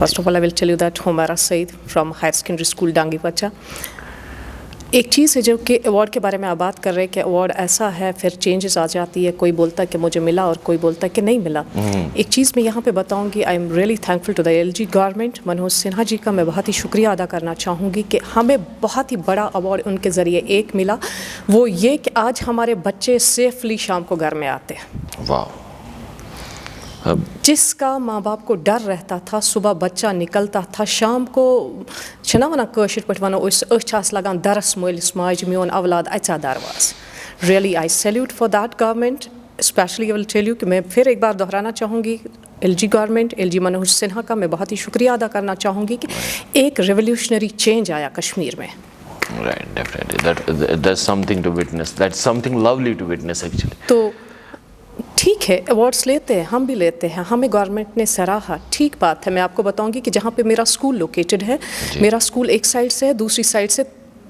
First of all, I will tell you that Humaira Saeed from Higher Secondary School Dangi बच्चा. एक चीज़ है जो कि अवार्ड के बारे में आप बात कर रहे हैं कि अवार्ड ऐसा है, फिर चेंजेस आ जाती है, कोई बोलता है कि मुझे मिला और कोई बोलता है कि नहीं मिला. एक चीज़ मैं यहाँ पे बताऊँगी, I am really thankful to the LG government. Manoj Sinha ji का मैं बहुत ही शुक्रिया अदा करना चाहूँगी कि हमें बहुत ही बड़ा अवार्ड उनके ज़रिए एक मिला. वो ये कि आज हमारे बच्चे सेफली शाम को घर में आते हैं. वाह. जिसका माँ बाप को डर रहता था, सुबह बच्चा निकलता था, शाम को छना वना कशिर पट वनो अछ लगान दरस मलिस माज मियोन औलाद अचा दरवाज. Really I salute for that government. Specially I will tell you कि मैं फिर एक बार दोहराना चाहूँगी LG government, LG Manoj Sinha का मैं बहुत ही शुक्रिया अदा करना चाहूँगी कि एक रेवोल्यूशनरी चेंज आया कश्मीर में. Right, definitely. That's something to witness. That's something lovely to witness actually. तो ठीक है, अवार्ड्स लेते हैं, हम भी लेते हैं, हमें गवर्नमेंट ने सराहा, ठीक बात है. मैं आपको बताऊंगी कि जहाँ पे मेरा स्कूल लोकेटेड है, मेरा स्कूल एक साइड से है, दूसरी साइड से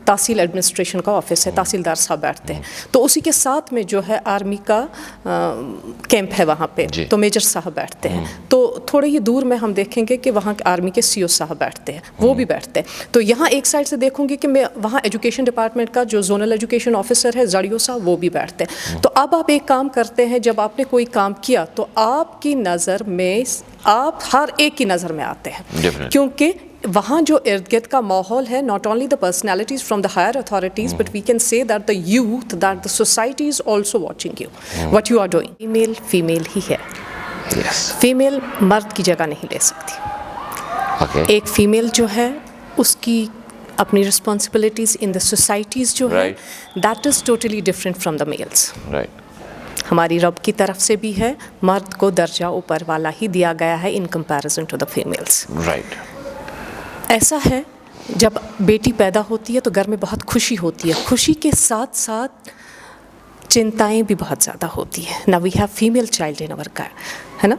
तहसील एडमिनिस्ट्रेशन का ऑफिस है, तहसीलदार साहब बैठते हैं. तो उसी के साथ में जो है आर्मी का कैंप है वहाँ पे, तो मेजर साहब बैठते हैं. तो थोड़े ही दूर में हम देखेंगे कि वहाँ आर्मी के सीओ साहब बैठते हैं, वो भी बैठते हैं. तो यहाँ एक साइड से देखूंगी कि मैं वहाँ एजुकेशन डिपार्टमेंट का जो जोनल एजुकेशन ऑफिसर है जड़ियो साहब, वो भी बैठते हैं. तो अब आप एक काम करते हैं, जब आपने कोई काम किया तो आपकी नज़र में आप हर एक की नज़र में आते हैं, क्योंकि वहाँ जो इर्द गिर्द का माहौल है, not only the personalities from the higher authorities but we can say that the youth, that the society is also watching you what you are doing. Female female ही है. फीमेल मर्द की जगह नहीं ले सकती. एक फीमेल जो है उसकी अपनी रिस्पॉन्सिबिलिटीज़ इन द सोसाइटीज़ जो है, that is totally different from the mails. हमारी रब की तरफ से भी है, मर्द को दर्जा ऊपर वाला ही दिया गया है in comparison to the females. ऐसा है, जब बेटी पैदा होती है तो घर में बहुत खुशी होती है, खुशी के साथ साथ चिंताएं भी बहुत ज़्यादा होती है. ना we have female child in our घर, है ना.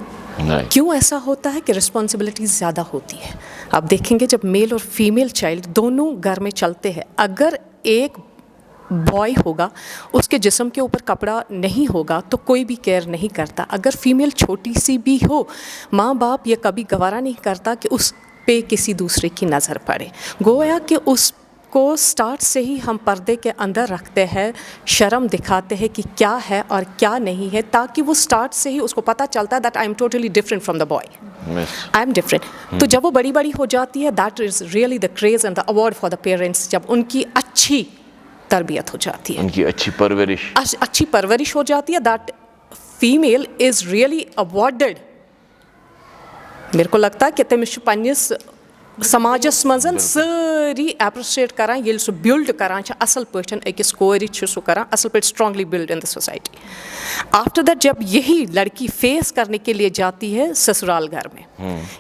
क्यों ऐसा होता है कि रिस्पॉन्सिबिलिटीज़ ज़्यादा होती है. आप देखेंगे जब मेल और फीमेल चाइल्ड दोनों घर में चलते हैं, अगर एक बॉय होगा, उसके जिस्म के ऊपर कपड़ा नहीं होगा तो कोई भी केयर नहीं करता. अगर फीमेल छोटी सी भी हो, माँ बाप ये कभी गवारा नहीं करता कि उस पे किसी दूसरे की नज़र पड़े. गोया कि उसको स्टार्ट से ही हम पर्दे के अंदर रखते हैं, शर्म दिखाते हैं कि क्या है और क्या नहीं है, ताकि वो स्टार्ट से ही उसको पता चलता है that I am totally different from the boy, I am different. तो जब वो बड़ी बड़ी हो जाती है, that is really the craze and the award for the parents. जब उनकी अच्छी तरबियत हो जाती है, उनकी अच्छी परवरिश हो जाती है, that female is really awarded. मेरे को लगता है कि तमिस पन्निस समाजस मजन सारी एप्रिशिएट करान येल सु बिल्ड करान छ असल पठन अकिस कोरि छ सु करान असल पे strongly build in the society. After that जब यही लड़की फेस करने के लिए जाती है ससुराल घर में,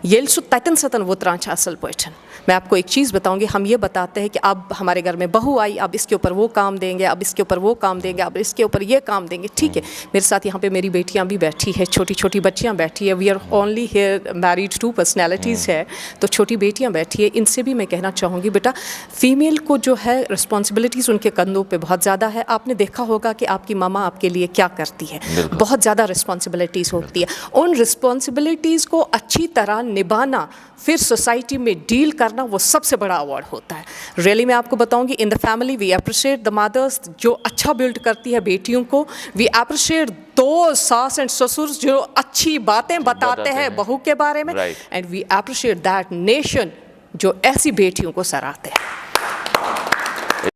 येल सु ततन सतन वो त्रान छ असल पठन. मैं आपको एक चीज़ बताऊंगी, हम ये बताते हैं कि अब हमारे घर में बहू आई, अब इसके ऊपर वो काम देंगे, अब इसके ऊपर वो काम देंगे, अब इसके ऊपर ये काम देंगे. ठीक है, मेरे साथ यहाँ पे मेरी बेटियाँ भी बैठी है, छोटी छोटी बच्चियाँ बैठी है. We are only here married to personalities है, तो छोटी बेटियाँ बैठी है. इनसे भी मैं कहना चाहूँगी, बेटा फीमेल को जो है रिस्पॉन्सिबिलिटीज़ उनके कंधों पे बहुत ज़्यादा है. आपने देखा होगा कि आपकी मामा आपके लिए क्या करती है, बहुत ज़्यादा रिस्पॉन्सिबिलिटीज़ होती है. उन रिस्पॉन्सिबिलिटीज़ को अच्छी तरह निभाना, फिर सोसाइटी में डील करना, वो सबसे बड़ा अवार्ड होता है. रियली मैं आपको बताऊंगी, in the family we appreciate the mothers जो अच्छा बिल्ड करती है बेटियों को. वी अप्रिशिएट दो सास एंड ससुर जो अच्छी बातें बताते हैं बहू के बारे में. And we appreciate that nation जो ऐसी बेटियों को सराहते हैं.